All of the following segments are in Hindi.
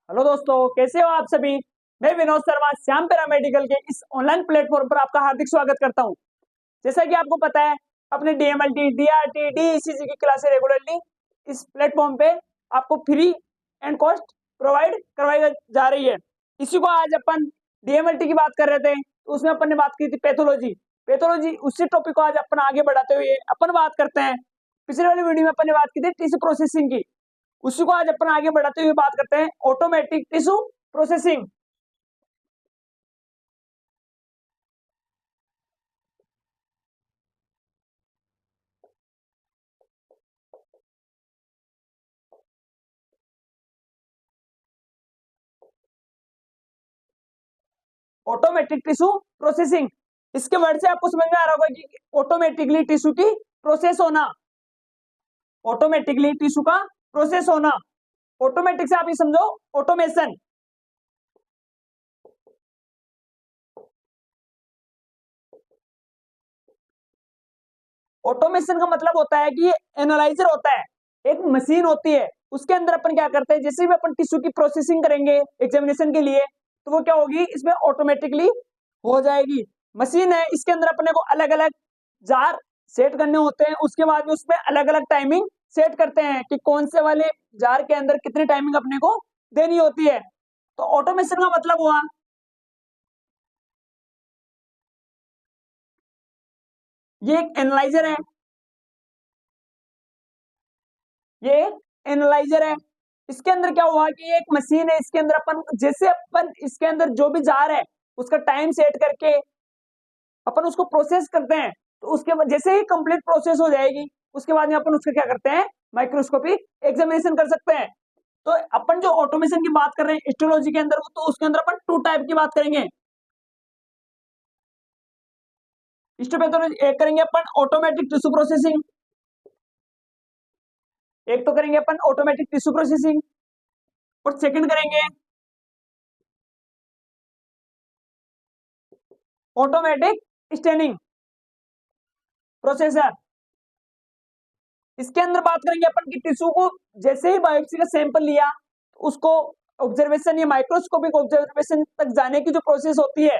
हेलो दोस्तों, कैसे हो आप सभी। मैं विनोद शर्मा श्याम पैरामेडिकल के इस ऑनलाइन प्लेटफॉर्म पर आपका हार्दिक स्वागत करता हूं। जैसा कि आपको पता है, अपने डीएमएलटी, डीआरटी, डीईसीजी की क्लासें रेगुलरली इस प्लेटफॉर्म पे आपको फ्री एंड कॉस्ट प्रोवाइड करवाई जा रही है। इसी को आज अपन डीएमएलटी की बात कर रहे थे, तो उसमें अपन ने बात की थी पैथोलॉजी। पैथोलॉजी उसी टॉपिक को आज अपन आगे बढ़ाते हुए अपन बात करते हैं। पिछले वाली वीडियो में अपन ने बात की थी टिश्यू प्रोसेसिंग की। उसी को आज अपन आगे बढ़ाते हुए बात करते हैं automatic tissue processing. Automatic tissue processing, इसके वर्ड से आपको समझ में आ रहा होगा कि ऑटोमेटिकली टिश्यू की प्रोसेस होना। ऑटोमेटिकली टिश्यू का प्रोसेस होना। ऑटोमेटिक से आप ये समझो ऑटोमेशन। ऑटोमेशन का मतलब होता है कि एनालाइजर होता है, एक मशीन होती है। उसके अंदर अपन क्या करते हैं, जैसे भी अपन टिश्यू की प्रोसेसिंग करेंगे एग्जामिनेशन के लिए, तो वो क्या होगी, इसमें ऑटोमेटिकली हो जाएगी। मशीन है, इसके अंदर अपने को अलग अलग जार सेट करने होते हैं। उसके बाद में उसमें अलग अलग टाइमिंग सेट करते हैं कि कौन से वाले जार के अंदर कितनी टाइमिंग अपने को देनी होती है। तो ऑटोमेशन का मतलब हुआ, ये एक एनालाइजर है। ये एक एनालाइजर है। इसके अंदर क्या हुआ कि ये एक मशीन है। इसके अंदर अपन जैसे अपन इसके अंदर जो भी जार है उसका टाइम सेट करके अपन उसको प्रोसेस करते हैं। तो उसके बाद जैसे ही कंप्लीट प्रोसेस हो जाएगी, उसके बाद में अपन उसका क्या करते हैं, माइक्रोस्कोपिक एग्जामिनेशन कर सकते हैं। तो अपन जो ऑटोमेशन की बात कर रहे हैं हिस्टोलॉजी के अंदर, तो उसके अंदर अपन टू टाइप की बात करेंगे। हिस्टोपैथोलॉजी एक करेंगे अपन ऑटोमेटिक टिश्यू प्रोसेसिंग, एक तो करेंगे अपन ऑटोमेटिक टिश्यू प्रोसेसिंग, और सेकंड करेंगे ऑटोमेटिक स्टेनिंग प्रोसेसर। इसके अंदर बात करेंगे अपन की टिश्यू को जैसे ही बायोप्सी का सैंपल लिया, तो उसको ऑब्जर्वेशन या माइक्रोस्कोपिक ऑब्जर्वेशन तक जाने की जो प्रोसेस होती है,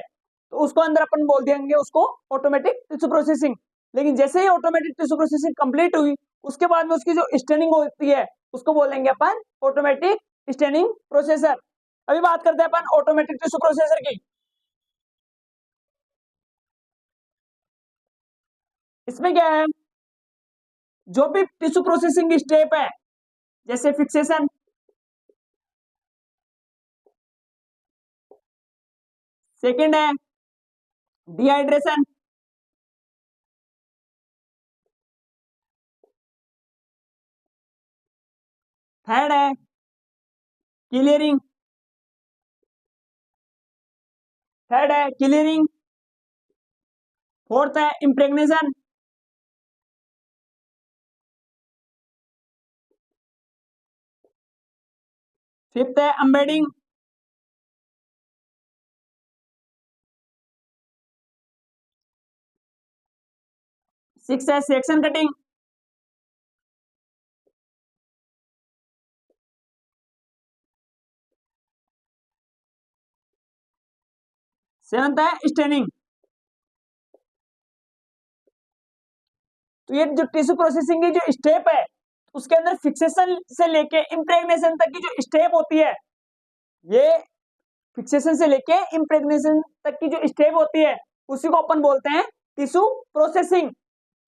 तो उसको अंदर अपन बोल देंगे उसको ऑटोमेटिक टिश्यू प्रोसेसिंग। लेकिन जैसे ही ऑटोमेटिक टिश्यू प्रोसेसिंग कंप्लीट हुई, उसके बाद में उसकी जो स्टेनिंग होती है, उसको बोलेंगे अपन ऑटोमेटिक स्टेनिंग प्रोसेसर। अभी बात करते हैं अपन ऑटोमेटिक टिश्यू प्रोसेसर की। इसमें क्या है, जो भी टिश्यू प्रोसेसिंग स्टेप है, जैसे फिक्सेशन, सेकेंड है डिहाइड्रेशन, थर्ड है क्लियरिंग, फोर्थ है इम्प्रेग्नेशन, फिफ्थ है अम्बेडिंग, सिक्स है सेक्शन कटिंग, सेवंथ है स्टेनिंग। तो ये जो टिश्यू प्रोसेसिंग की जो स्टेप है, उसके अंदर फिक्सेशन से लेके इम्प्रेग्नेशन तक की जो स्टेप होती है, ये फिक्सेशन से लेके इम्प्रेग्नेशन तक की जो स्टेप होती है, उसी को अपन बोलते हैं टिश्यू प्रोसेसिंग।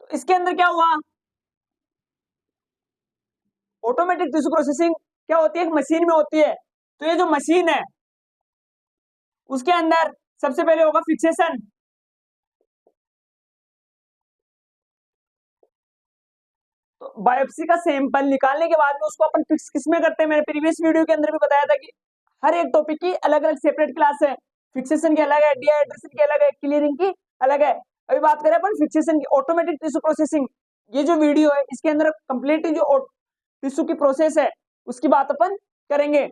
तो इसके अंदर क्या हुआ, ऑटोमेटिक टिश्यू प्रोसेसिंग क्या होती है, एक मशीन में होती है। तो ये जो मशीन है, उसके अंदर सबसे पहले होगा फिक्सेशन। तो बायोप्सी का सैंपल निकालने के बाद में उसको अपन फिक्स किस में करते हैं, मैंने प्रीवियस वीडियो के अंदर भी बताया था कि हर एक टॉपिक की अलग अलग सेपरेट क्लास है। फिक्सेशन की अलग है, डिहाइड्रेशन की अलग है, क्लियरिंग की अलग है। अभी बात करें अपन फिक्सेशन की, ऑटोमेटिक टिश्यू प्रोसेसिंग। ये जो वीडियो है, इसके अंदर कंप्लीट जो टिश्यू की प्रोसेस है, उसकी बात अपन करेंगे।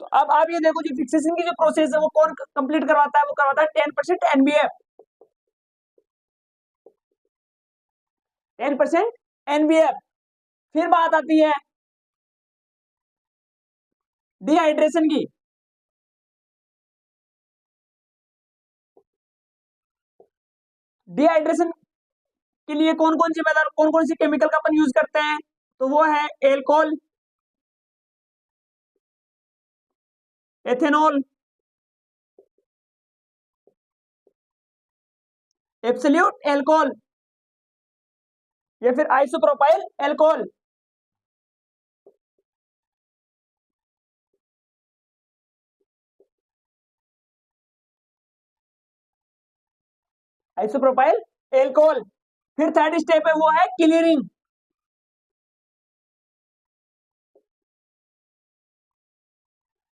तो अब आप ये देखो, जो फिक्सेशन की जो प्रोसेस है वो कौन कंप्लीट करवाता है, वो करवाता है 10% एनबीएफ। 10% एनबीएफ। फिर बात आती है डिहाइड्रेशन की। डिहाइड्रेशन के लिए कौन कौन जिम्मेदार, कौन कौन सी केमिकल का अपन यूज करते हैं, तो वो है एल्कोहल, एथेनॉल, एब्सोल्यूट एल्कोहल या फिर आइसोप्रोपाइल एल्कोहल। Isopropyl alcohol. फिर थर्ड स्टेप है वो है क्लीनिंग।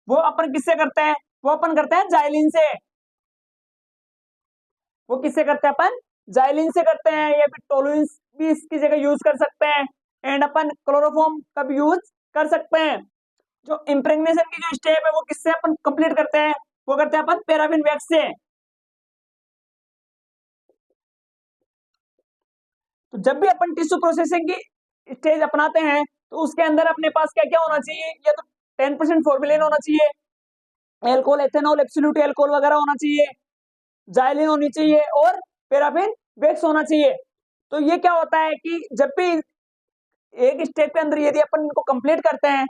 वो अपन किससे करते हैं, वो अपन करते हैं जाइलिन से। वो किससे करते हैं अपन, जाइलिन से करते हैं, या फिर टोलुइंस भी इसकी जगह यूज कर सकते हैं। एंड अपन क्लोरोफॉर्म का भी यूज कर सकते हैं। जो इम्प्रेग्नेशन की जो स्टेप है वो किससे अपन कंप्लीट करते हैं, वो करते हैं अपन पैराफिन वैक्स से। तो जब भी अपन टिश्यू प्रोसेसिंग की स्टेज अपनाते हैं तो उसके अंदर अपने पास क्या क्या होना चाहिए, या तो 10% फॉर्मेलिन होना चाहिए, एल्कोहल, एथेनॉल, एब्सोल्यूट एल्कोहल वगैरह होना चाहिए, जाइलिन होनी चाहिए और पैराफिन वैक्स होना चाहिए। तो ये क्या होता है कि जब भी एक स्टेप के अंदर यदि अपन इनको कंप्लीट करते हैं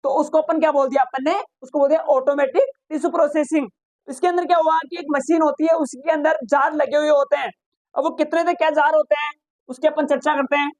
तो उसको अपन क्या बोल दिया, अपन ने उसको बोल दिया ऑटोमेटिक टिश्यू प्रोसेसिंग। इसके अंदर क्या हुआ कि एक मशीन होती है, उसके अंदर जार लगे हुए होते हैं। अब वो कितने थे क्या जार होते हैं उसकी अपन चर्चा करते हैं।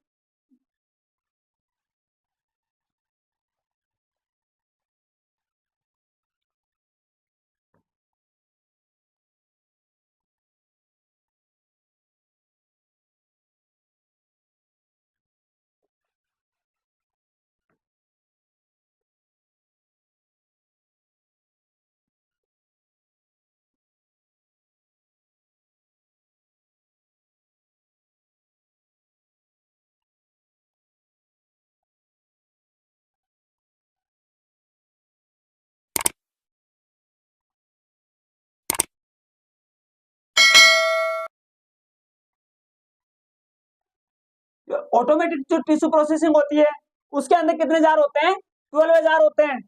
ऑटोमेटिक जो टिश्यू प्रोसेसिंग होती है उसके अंदर कितने जार होते हैं, 12 जार होते हैं।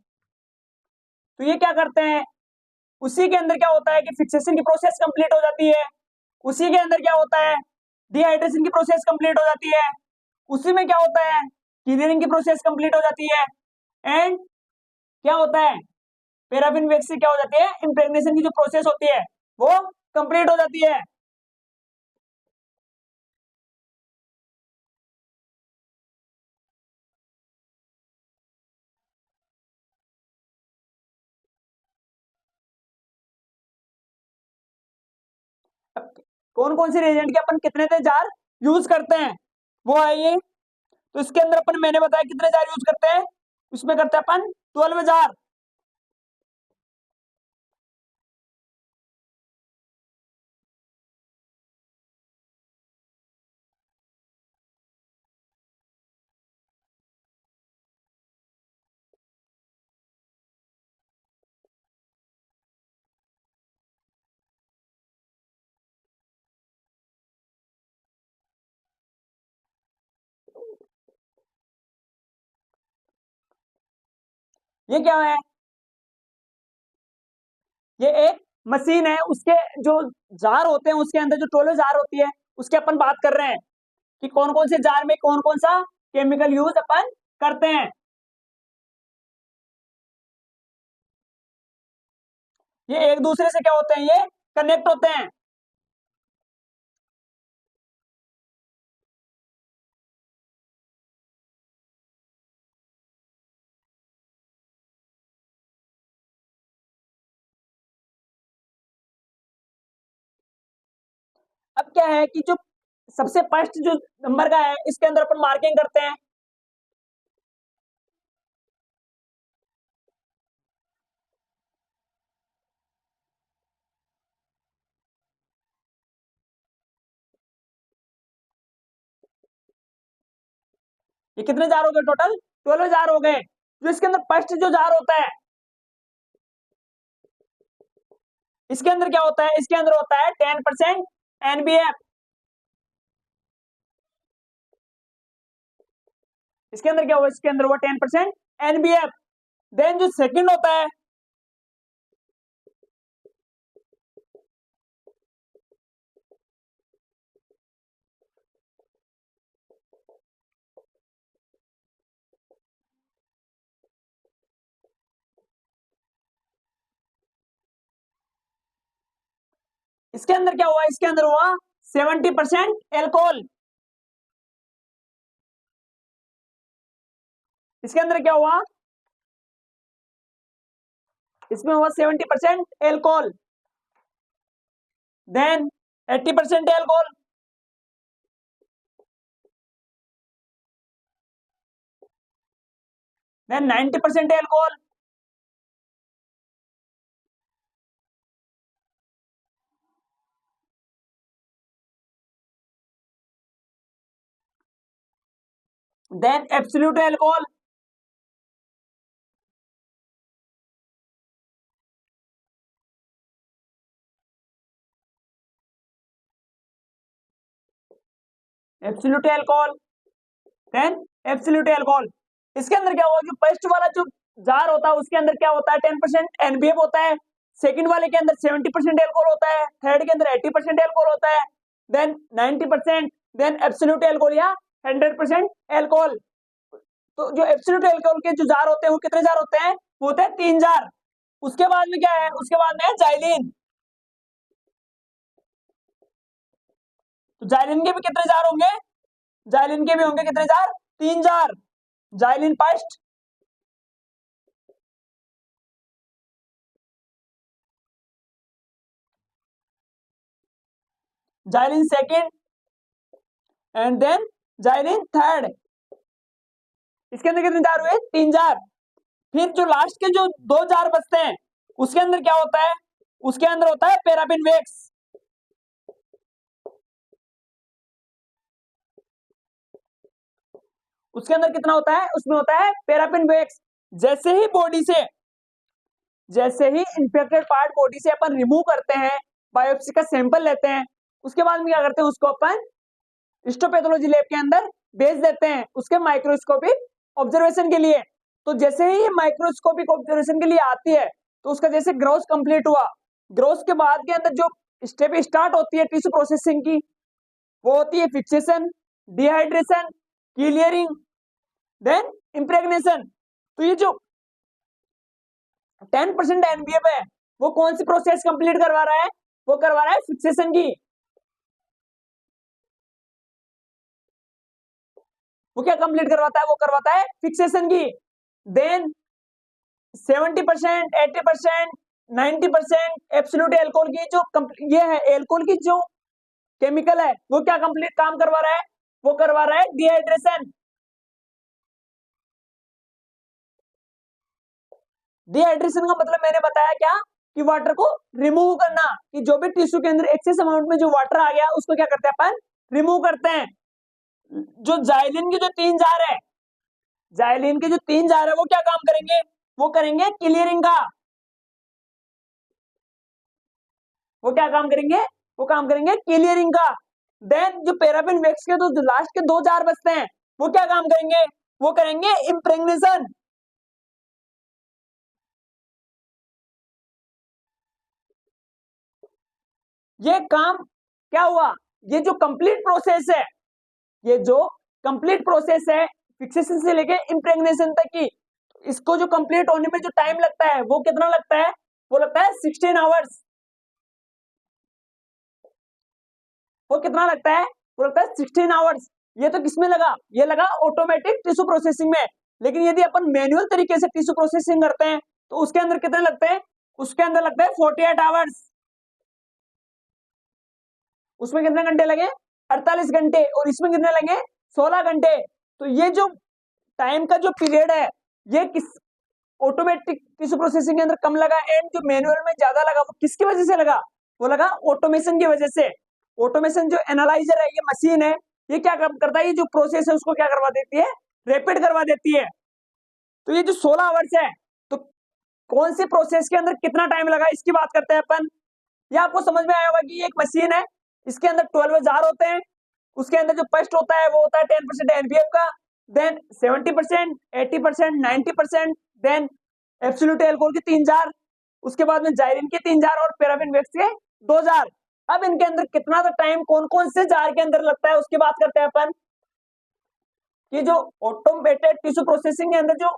तो ये क्या करते हैं, उसी के अंदर क्या होता है कि फिक्सेशन की प्रोसेस कंप्लीट हो जाती है। उसी के अंदर क्या होता है, डिहाइड्रेशन की प्रोसेस कंप्लीट हो जाती है। उसी में क्या होता है, क्लीनिंग की प्रोसेस कंप्लीट हो जाती है। एंड क्या होता है, पैराफिन वैक्स से क्या हो जाती है, इम्प्रेग्नेशन की जो प्रोसेस होती है वो कंप्लीट हो जाती है। कौन कौन से रिएजेंट के अपन कितने थे जार यूज करते हैं वो है ये। तो इसके अंदर अपन, मैंने बताया कितने जार यूज करते हैं, इसमें करते हैं अपन 12 जार। ये क्या है, ये एक मशीन है, उसके जो जार होते हैं उसके अंदर जो 12 जार होती है उसके अपन बात कर रहे हैं कि कौन कौन से जार में कौन कौन सा केमिकल यूज अपन करते हैं। ये एक दूसरे से क्या होते हैं, ये कनेक्ट होते हैं। अब क्या है कि जो सबसे फर्स्ट जो नंबर का है इसके अंदर अपन मार्किंग करते हैं। ये कितने जार हो गए टोटल, 12 जार हो गए। जो इसके अंदर फर्स्ट जो जार होता है इसके अंदर क्या होता है, इसके अंदर होता है 10% एनबीएफ। इसके अंदर क्या हुआ, इसके अंदर हुआ 10% एनबीएफ। देन जो सेकंड होता है, इसके अंदर क्या हुआ, इसके अंदर हुआ 70% एल्कोहल। इसके अंदर क्या हुआ, इसमें हुआ 70% alcohol, then 80% alcohol, then 90% alcohol, then absolute alcohol, absolute alcohol, then absolute alcohol. इसके अंदर क्या हुआ, जो फर्स्ट वाला जो जार होता है उसके अंदर क्या होता है 10% एनबीएफ होता है, सेकंड वाले के अंदर 70% एल्कोहल होता है, थर्ड के अंदर 80% एल्कोहल होता है, देन 90%, देन एब्सोल्यूट एल्कोहल या 100% एल्कोहल। तो जो एब्सोल्यूट एल्कोहल के जो जार होते हैं वो कितने जार होते हैं, वो होते हैं 3 जार। उसके बाद में क्या है, उसके बाद में है जाइलिन। तो जाइलिन के भी कितने जार होंगे, जाइलिन के भी होंगे कितने jar, 3 jar. Xylene first, xylene second, and then xylene third. इसके अंदर कितने जार हुए, 3 जार। फिर जो लास्ट के जो 2 जार बचते हैं उसके अंदर क्या होता है, उसके अंदर होता है पैराफिन वैक्स। उसके अंदर कितना होता है, उसमें होता है पैराफिन वैक्स। जैसे ही बॉडी से, जैसे ही इंफेक्टेड पार्ट बॉडी से अपन रिमूव करते हैं, बायोप्सी का सैंपल लेते हैं, उसके बाद में क्या करते हैं, उसको अपन हिस्टोपैथोलॉजी लैब के अंदर भेज देते हैं उसके माइक्रोस्कोपिक ऑब्जर्वेशन के लिए। तो जैसे ही माइक्रोस्कोपिक ऑब्जर्वेशन के लिए आती है तो उसका जैसे ग्रोथ कंप्लीट हुआ, ग्रोथ के बाद के अंदर जो स्टेप स्टार्ट होती है टिश्यू प्रोसेसिंग की, वो होती है फिक्सेशन, डिहाइड्रेशन, क्लियरिंग, देन इम्प्रेग्नेशन। तो ये जो 10% एनबीएफ है वो कौन सी प्रोसेस कंप्लीट करवा रहा है, वो करवा रहा है फिक्सेशन की। वो क्या कंप्लीट करवाता है, वो करवाता है फिक्सेशन की। देन 70%, 80%, 90% एब्सोल्यूट एल्कोहल की जो ये है, एल्कोहल की जो केमिकल है वो क्या कंप्लीट काम करवा रहा है, वो करवा रहा है डिहाइड्रेशन। डिहाइड्रेशन का मतलब मैंने बताया क्या, कि वाटर को रिमूव करना, कि जो भी टिश्यू के अंदर एक्सेस अमाउंट में जो वाटर आ गया उसको क्या करते हैं अपन, रिमूव करते हैं। जो जाइलिन की जो 3 जार है, जाइलिन के जो 3 जार है वो क्या काम करेंगे, वो करेंगे क्लियरिंग का। वो क्या काम करेंगे, वो काम करेंगे क्लियरिंग का। देन जो पैराफिन वैक्स के तो लास्ट के 2 जार बचते हैं वो क्या काम करेंगे, वो करेंगे इम्प्रेग्नेशन। ये काम क्या हुआ, ये जो कंप्लीट प्रोसेस है, ये जो कंप्लीट प्रोसेस है फिक्सेशन से लेके इम्प्रेग्नेशन तक की, इसको जो कंप्लीट होने में जो टाइम लगता है वो कितना लगता है, वो लगता है 16 आवर्स। वो कितना लगता है, वो लगता है 16 आवर्स। ये तो किसमें लगा, ये लगा ऑटोमेटिक टिश्यू प्रोसेसिंग में। लेकिन यदि अपन मैनुअल तरीके से टिश्यू प्रोसेसिंग करते हैं तो उसके अंदर कितने लगते हैं, उसके अंदर लगता है 48 आवर्स। उसमें कितने घंटे लगे, 48 घंटे, और इसमें कितने लगे, 16 घंटे। तो ये जो टाइम का जो पीरियड है ये किस ऑटोमेटिक टिश्यू प्रोसेसिंग के अंदर कम लगा, एंड जो मैनुअल में ज्यादा लगा वो किसकी वजह से लगा, वो लगा ऑटोमेशन की वजह से। ऑटोमेशन जो एनालाइजर है, ये मशीन है, ये क्या करता है, ये जो प्रोसेस है उसको क्या करवा देती है, रैपिड करवा देती है। तो ये जो 16 आवर्स है, तो कौन सी प्रोसेस के अंदर कितना टाइम लगा इसकी बात करते हैं अपन। ये आपको समझ में आया होगा कि ये एक मशीन है, इसके अंदर 12 जार होते हैं। उसके अंदर जो फर्स्ट होता है वो होता है 10% एनपीएफ का, देन 70%, 80%, 90%, देन एब्सोल्यूट एल्कोहल के 3 जार, उसके बाद में जाइलिन के 3 जार और पैराफिन वैक्स के 2 जार। अब इनके अंदर कितना तो टाइम कौन कौन से जार के अंदर लगता है उसकी बात करते हैं अपन, कि जो ऑटोमेटेड टिश्यू प्रोसेसिंग के अंदर जो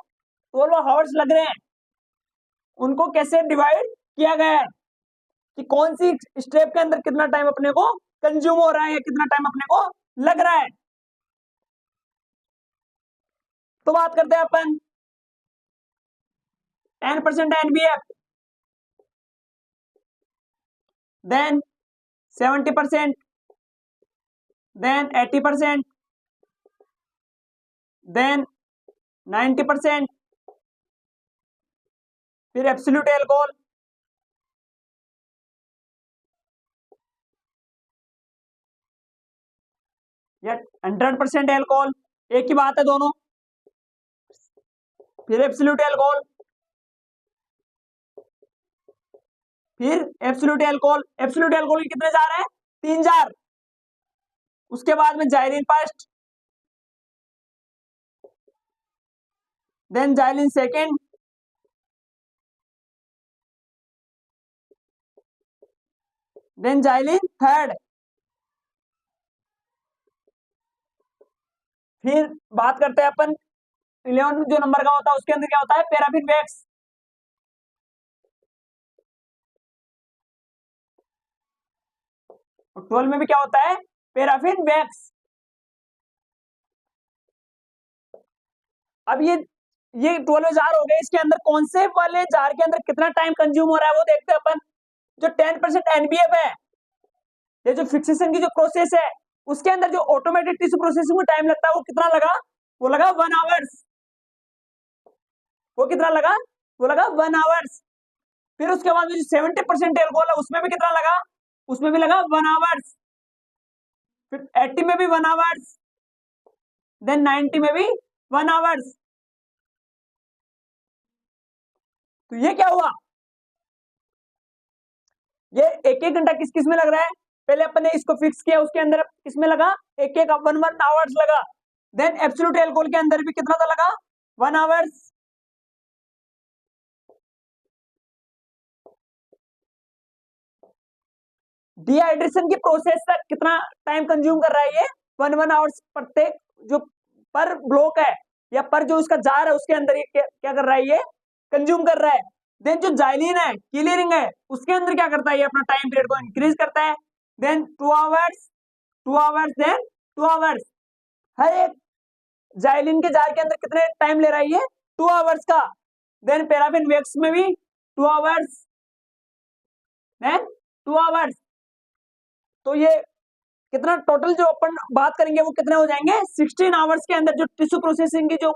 12 आवर्स लग रहे हैं उनको कैसे डिवाइड किया गया है। कि कौन सी स्टेप के अंदर कितना टाइम अपने को कंज्यूम हो रहा है या कितना टाइम अपने को लग रहा है। तो बात करते हैं अपन n% NBF, then 70%, then 80%, then 90%, फिर एब्सोल्यूट एल्कोहल, या 100% एल्कोहल, एक ही बात है दोनों। फिर एब्सोल्यूट एल्कोहल, फिर एब्सोल्यूट एल्कोहल। एब्सोल्यूट एल्कोहल के कितने जार है? 3 जार। उसके बाद में xylene first, then xylene second, then xylene third. फिर बात करते हैं अपन 11 जो नंबर का होता है उसके अंदर क्या होता है? Paraffin wax. और 12 में भी क्या होता है? Paraffin wax. अब ये 12 जार हो गए, इसके अंदर कौन से वाले जार के अंदर कितना टाइम कंज्यूम हो रहा है वो देखते हैं अपन। जो 10% एनबीएफ है, ये जो फिक्सेशन की जो प्रोसेस है उसके अंदर जो ऑटोमेटेड टिश्यू प्रोसेसिंग में टाइम लगता है वो कितना लगा? वो लगा 1 आवर्स। वो कितना लगा? वो लगा 1 आवर्स। फिर उसके बाद में जो 70% एल्कोहल है उसमें भी कितना लगा? उसमें भी लगा 1 आवर्स। फिर 80 में भी 1 आवर्स, देन 90 में भी 1 आवर्स। तो ये क्या हुआ? ये एक एक घंटा किस किस में लग रहा है? पहले अपन ने इसको फिक्स किया, उसके अंदर किसमें लगा? एक एक 1 आवर्स लगा। देन एब्सोल्यूट एल्कोहल के अंदर भी कितना था लगा? 1 आवर्स। डिहाइड्रेशन की प्रोसेस तक कितना टाइम कंज्यूम कर रहा है ये? 1 आवर्स प्रत्येक जो पर ब्लॉक है या पर जो उसका जार है उसके अंदर ये क्या कर रहा है? ये कंज्यूम कर रहा है। देन जो जाइलिन है, क्लियरिंग है, उसके अंदर क्या करता है? ये अपना टाइम पीरियड को इंक्रीज करता है। Then 2 hours, 2 hours, then 2 hours. हर एक जाइलिन के जार के अंदर कितने टाइम ले रहा है ये? 2 आवर्स का। देन पैराफिन वैक्स में भी 2 आवर्स, देन 2 आवर्स। तो ये कितना टोटल जो अपन बात करेंगे वो कितने हो जाएंगे? 16 आवर्स के अंदर जो टिश्यू प्रोसेसिंग की जो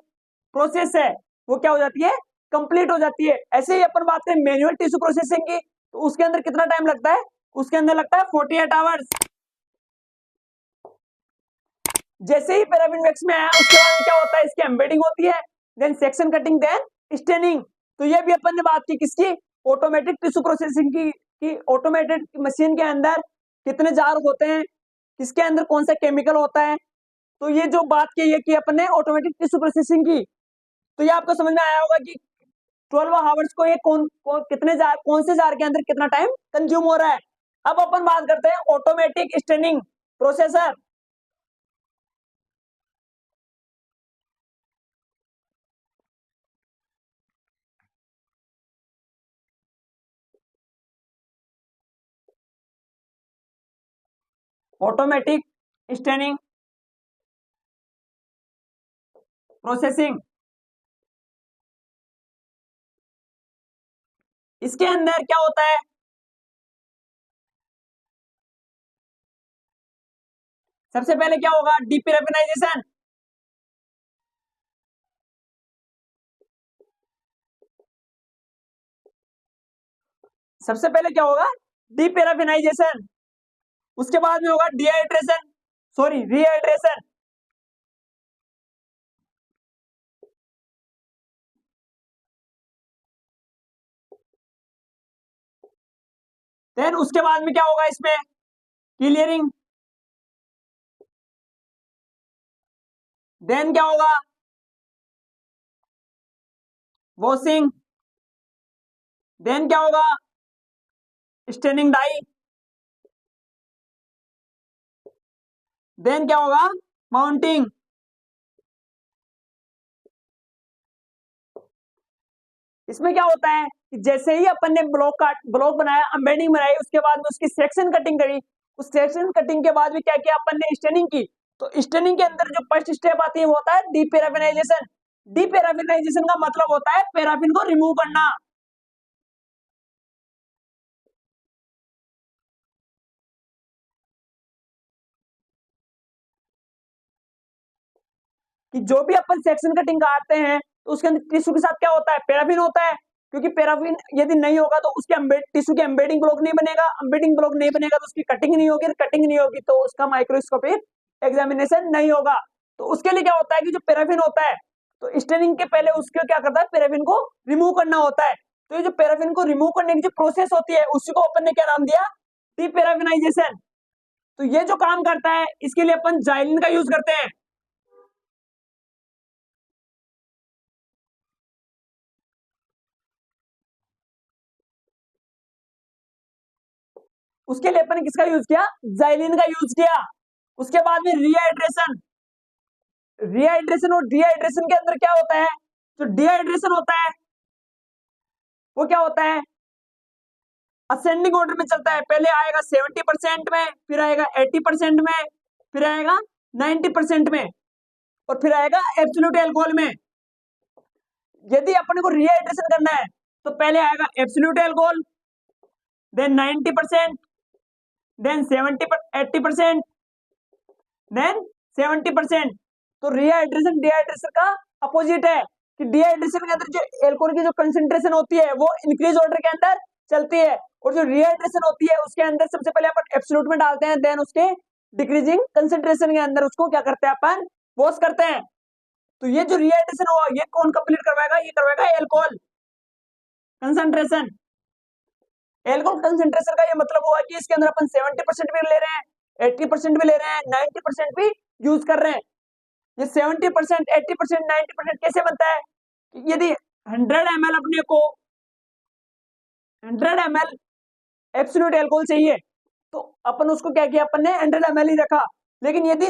प्रोसेस है वो क्या हो जाती है? कंप्लीट हो जाती है। ऐसे ही अपन बात करें मैनुअल टिश्यू प्रोसेसिंग की, तो उसके अंदर कितना टाइम लगता है? उसके अंदर लगता है 48 आवर्स। जैसे ही पैराफिन वैक्स में आया उसके बाद क्या होता है? इसकी एम्बेडिंग होती है, then section cutting, then staining. तो ये भी अपन ने बात की किसकी? ऑटोमेटिक टिश्यू प्रोसेसिंग की ऑटोमेटेड मशीन के अंदर कितने जार होते हैं, किसके अंदर कौन सा केमिकल होता है। तो ये जो बात की है कि अपन ने ऑटोमेटिक टिश्यू प्रोसेसिंग की, तो ये आपको समझ में आया होगा कि 12 आवर्स को ये कितने जार, कौन से जार के अंदर कितना टाइम कंज्यूम हो रहा है। अब अपन बात करते हैं automatic staining processor. Automatic staining processing, इसके अंदर क्या होता है? सबसे पहले क्या होगा? डीपैराफिनाइजेशन। सबसे पहले क्या होगा? डीपैराफिनाइजेशन। उसके बाद में होगा डिहाइड्रेशन, सॉरी रिहाइड्रेशन। देन उसके बाद में क्या होगा? इसमें क्लियरिंग। देन क्या होगा? वॉशिंग। देन क्या होगा? Staining die. देन क्या होगा? माउंटिंग। इसमें क्या होता है? कि जैसे ही अपन ने ब्लॉक बनाया, एम्बेडिंग बनाई, उसके बाद में उसकी सेक्शन कटिंग करी, उस सेक्शन कटिंग के बाद में क्या किया अपन ने, स्टेनिंग की। तो स्टेनिंग के अंदर जो फर्स्ट स्टेप आती है वो होता है डीपैराफिनाइजेशन। डीपैराफिनाइजेशन का मतलब होता है पैराफिन को रिमूव करना। कि जो भी अपन सेक्शन कटिंग काटते हैं तो उसके अंदर टिश्यू के साथ क्या होता है, पैराफिन होता है। क्योंकि पैराफिन यदि नहीं होगा तो उसके टिश्यू के एम्बेडिंग ब्लॉक नहीं बनेगा, एम्बेडिंग ब्लॉक नहीं बनेगा तो उसकी कटिंग नहीं होगी, कटिंग नहीं होगी तो उसका माइक्रोस्कोपिक एग्जामिनेशन नहीं होगा। तो उसके लिए क्या होता है कि जो पैराफिन होता है, तो स्टेनिंग के पहले उसको क्या करता है, पैराफिन को रिमूव करना होता है। तो ये जो पैराफिन को रिमूव करने की जो प्रोसेस होती है उसी को अपन ने क्या नाम दिया, डीपैराफिनाइजेशन। तो ये जो काम करता है इसके लिए अपन जाइलिन का यूज करते हैं। उसके लिए अपन ने किसका यूज किया, जाइलिन का यूज किया। उसके बाद में रिहाइड्रेशन। रिहाइड्रेशन और डिहाइड्रेशन के अंदर क्या होता है, जो डिहाइड्रेशन होता है वो क्या होता है, असेंडिंग ऑर्डर में चलता है। पहले आएगा 70% में, फिर आएगा 80% में, फिर आएगा 90% में, और फिर आएगा एब्सोल्यूट अल्कोहल में। यदि अपने को रिहाइड्रेशन करना है तो पहले आएगा absolute alcohol, then 90%, then 80%, then 70%। तो रिहाइड्रेशन डिहाइड्रेशन का अपोजिट है कि डिहाइड्रेशन के अंदर जो एल्कोहल की जो कंसेंट्रेशन होती है वो इंक्रीज ऑर्डर के अंदर चलती है, और जो रिहाइड्रेशन होती है उसके अंदर सबसे पहले अपन एब्सोल्यूट में डालते हैं, देन उसके डिक्रीजिंग कंसेंट्रेशन के अंदर उसको क्या करते हैं, अपन वॉश करते हैं। तो ये जो रिहाइड्रेशन हुआ ये कौन कंप्लीट करवाएगा, ये करवाएगा एल्कोहल कंसेंट्रेशन। एल्कोहल कंसेंट्रेशन का ये मतलब हुआ कि इसके अंदर अपन 70% भी ले रहे हैं, 80% भी ले रहे हैं, 90% भी यूज कर रहे हैं। ये 70%, 80%, 90% कैसे बनता है, यदि 100 ml अपने को 100 ml एब्सोल्यूट एल्कोहल चाहिए तो अपन उसको क्या किया, अपन ने 100 ml ही रखा। लेकिन यदि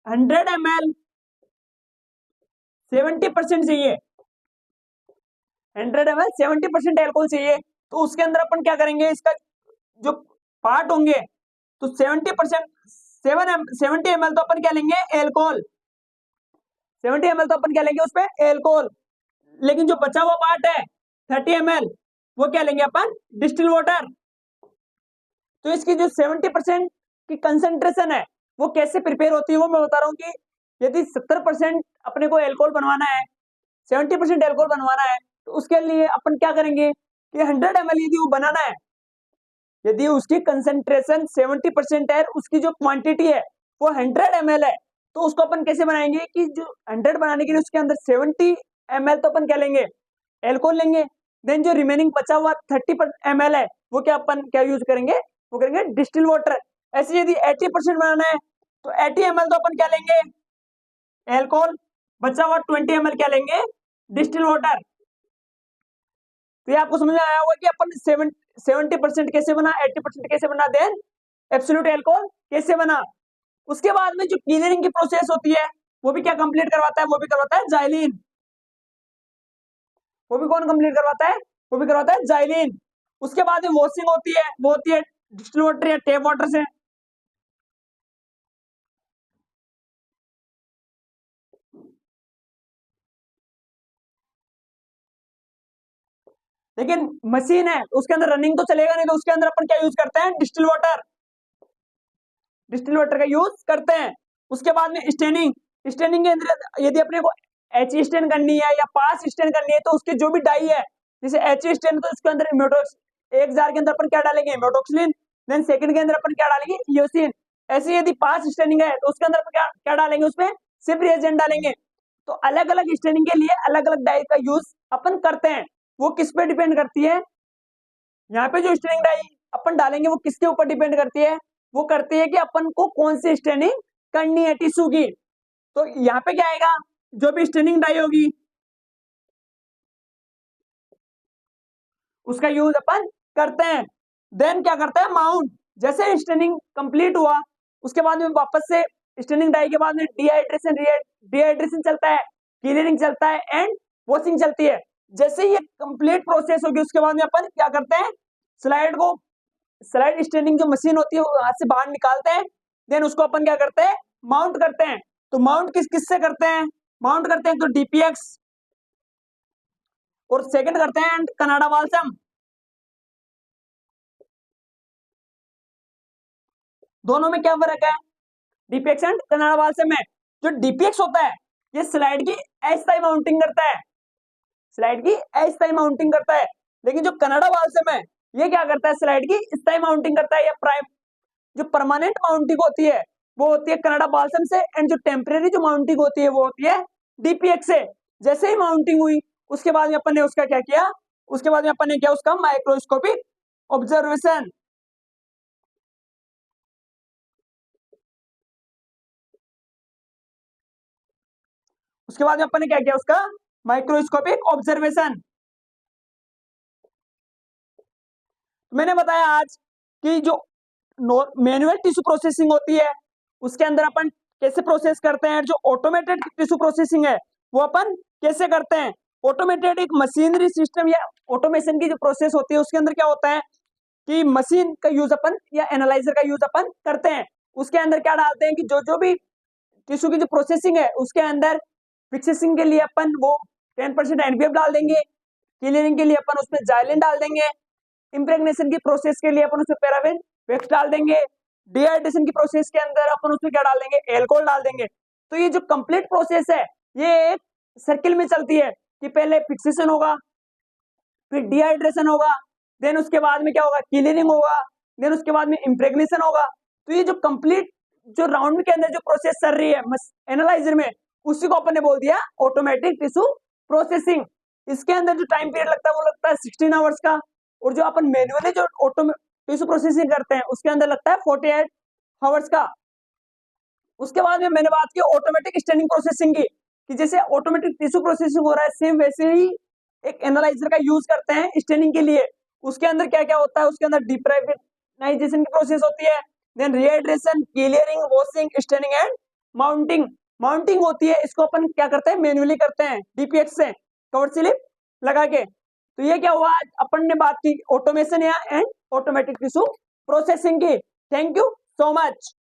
100 ml 70% चाहिए, 100 ml 70% एल्कोहल चाहिए, तो उसके अंदर अपन क्या करेंगे, इसका जो पार्ट होंगे तो 70% 70 ml तो अपन क्या लेंगे, एल्कोहल। 70 ml तो अपन क्या लेंगे उसपे, एल्कोहल। लेकिन जो बचा हुआ पार्ट है 30 ml वो क्या लेंगे अपन, डिस्टिल वाटर। तो इसकी जो 70% की कंसेंट्रेशन है वो कैसे प्रिपेयर होती है वो मैं बता रहा हूँ कि यदि 70% अपने को एल्कोहल बनवाना है, 70% एल्कोहल बनवाना है, तो उसके लिए अपन क्या करेंगे कि 100 ml यदि वो बनाना है, यदि उसकी कंसेंट्रेशन 70% है, उसकी जो क्वांटिटी है वो 100 ml है, तो उसको अपन कैसे बनाएंगे कि जो 100 बनाने के लिए उसके अंदर 70 ml तो अपन क्या लेंगे, एल्कोहल लेंगे। देन जो रिमेनिंग बचा हुआ 30 ml है वो क्या अपन क्या यूज करेंगे, वो करेंगे डिस्टिल वाटर। ऐसे यदि 80% बनाना है तो 80 ml तो अपन क्या लेंगे, एल्कोहल। बचा हुआ 20 ml क्या लेंगे, डिस्टिल वाटर। तो ये आपको समझ में आया होगा कि अपन 70% कैसे बना, 80% कैसे बना, देन एब्सोल्यूट एल्कोहल कैसे बना। उसके बाद में जो क्लीनिंग की प्रोसेस होती है वो भी क्या कंप्लीट करवाता है, वो भी करवाता है जाइलिन। वो भी कौन कंप्लीट करवाता है, वो भी करवाता है जाइलिन। उसके बाद में वॉशिंग होती है, वो होती है डिस्टिल वाटर या टेप वाटर से। लेकिन मशीन है उसके अंदर रनिंग तो चलेगा नहीं, तो उसके अंदर अपन क्या यूज करते हैं, डिस्टिल वाटर। डिस्टिल वाटर का यूज करते हैं। उसके बाद में स्टेनिंग। स्टेनिंग के अंदर यदि अपने को एच स्टेन करनी है या पास स्टेन करनी है तो उसके जो भी डाई है, जैसे एच स्टेन तो इसके अंदर इम्यूटोक्स, एक जार के अंदर अपन क्या डालेंगे, इम्यूटोक्सिलिन। देन सेकंड के अंदर अपन क्या डालेंगे, यूसिन। ऐसे यदि पास स्टेनिंग है तो उसके अंदर अपन क्या क्या डालेंगे, उसमें सिर्फ रिएजेंट डालेंगे। तो अलग अलग स्टेनिंग के लिए अलग अलग डाई का यूज अपन करते हैं। वो किस पे डिपेंड करती है, यहाँ पे जो स्टेनिंग डाई अपन डालेंगे वो किसके ऊपर डिपेंड करती है, वो करती है कि अपन को कौन सी स्टेनिंग करनी है टिश्यू की। तो यहाँ पे क्या आएगा, जो भी स्टेनिंग डाई होगी उसका यूज अपन करते हैं। देन क्या करते हैं, माउंट। जैसे स्टेनिंग कंप्लीट हुआ उसके बाद में वापस से स्टेनिंग डाई के बाद में डिहाइड्रेशन, डिहाइड्रेशन चलता है, क्लीनिंग चलता है एंड वॉशिंग चलती है। जैसे ये कंप्लीट प्रोसेस होगी उसके बाद में अपन क्या करते हैं, स्लाइड स्टैंडिंग जो मशीन होती है वो हाथ से बाहर निकालते हैं, देन उसको अपन क्या करते हैं, माउंट करते हैं। तो माउंट किस से करते हैं, माउंट करते हैं तो डीपीएक्स और सेकंड करते हैं कनाडा बाल्सम। दोनों में क्या फर्क है, डीपीएक्स एंड कनाडा बाल्सम में जो डीपीएक्स होता है ये स्लाइड की अस्थायी माउंटिंग करता है, स्लाइड की अस्थायी माउंटिंग करता है, लेकिन जो कनाडा बाल्सम है ये क्या करता है, स्लाइड की स्थायी माउंटिंग करता है। या प्राइम जो परमानेंट माउंटिंग होती है वो होती है कनाडा बाल्सम से, एंड जो टेम्परेरी जो माउंटिंग होती है वो होती है डीपीएक्स से। जैसे ही माउंटिंग हुई उसके बाद में अपन ने उसका क्या किया, उसके बाद में अपन ने किया उसका माइक्रोस्कोपिक ऑब्जर्वेशन। उसके बाद में अपन ने क्या किया, उसका माइक्रोस्कोपिक ऑब्जर्वेशन। मैंने बताया आज कि जो मैनुअल टिश्यू प्रोसेसिंग होती है उसके अंदर अपन कैसे प्रोसेस करते हैं, जो ऑटोमेटेड टिश्यू प्रोसेसिंग है वो अपन कैसे करते हैं। ऑटोमेटेड एक मशीनरी सिस्टम या ऑटोमेशन की जो प्रोसेस होती है उसके अंदर क्या होता है कि मशीन का यूज अपन या एनालाइजर का यूज अपन करते हैं। उसके अंदर क्या डालते हैं कि जो जो भी टिश्यू की जो प्रोसेसिंग है उसके अंदर फिक्सेसिंग के लिए अपन वो 10% एनपीएफ डाल देंगे, क्लियरिंग के लिए अपन उसमें जाइलिन डाल देंगे, इंप्रेग्नेशन की प्रोसेस के लिए अपन उसमें पैराफिन वेक्स डाल देंगे, डिहाइड्रेशन की प्रोसेस के अंदर अपन उसमें क्या डाल देंगे, एल्कोहल डाल देंगे। तो ये जो कंप्लीट प्रोसेस है ये एक सर्किल में चलती है कि पहले फिक्सेशन होगा, फिर डिहाइड्रेशन होगा, देन उसके बाद में क्या होगा, क्लियरिंग होगा, देन उसके बाद में इंप्रेग्नेशन होगा। तो ये जो कंप्लीट जो राउंड के अंदर जो प्रोसेस चल रही है एनालाइजर में उसी को अपन ने बोल दिया ऑटोमेटिक टिश्यू प्रोसेसिंग। इसके अंदर जो टाइम पीरियड लगता है वो लगता है 16 आवर्स का, और जो अपन मैनुअली जो टिश्यू प्रोसेसिंग करते हैं उसके अंदर लगता है 48 आवर्स का। उसके बाद में मैंने बात की ऑटोमेटिक स्टैंडिंग प्रोसेसिंग की, कि जैसे ऑटोमेटिक टिश्यू प्रोसेसिंग हो रहा है सेम वैसे ही एक एनालाइजर का यूज करते हैं स्टैंडिंग के लिए। उसके अंदर क्या क्या होता है, उसके अंदर डिप्राइवेनाइजेशन की प्रोसेस होती है, then rehydration, clearing, washing, standing and mounting. Mounting होती है, इसको अपन क्या करते हैं, मैन्युअली करते हैं डीपीएक्स से कवर स्लिप लगा के। तो ये क्या हुआ, अपन ने बात की ऑटोमेशन या एंड ऑटोमेटिक टिश्यू प्रोसेसिंग की। Thank you so much.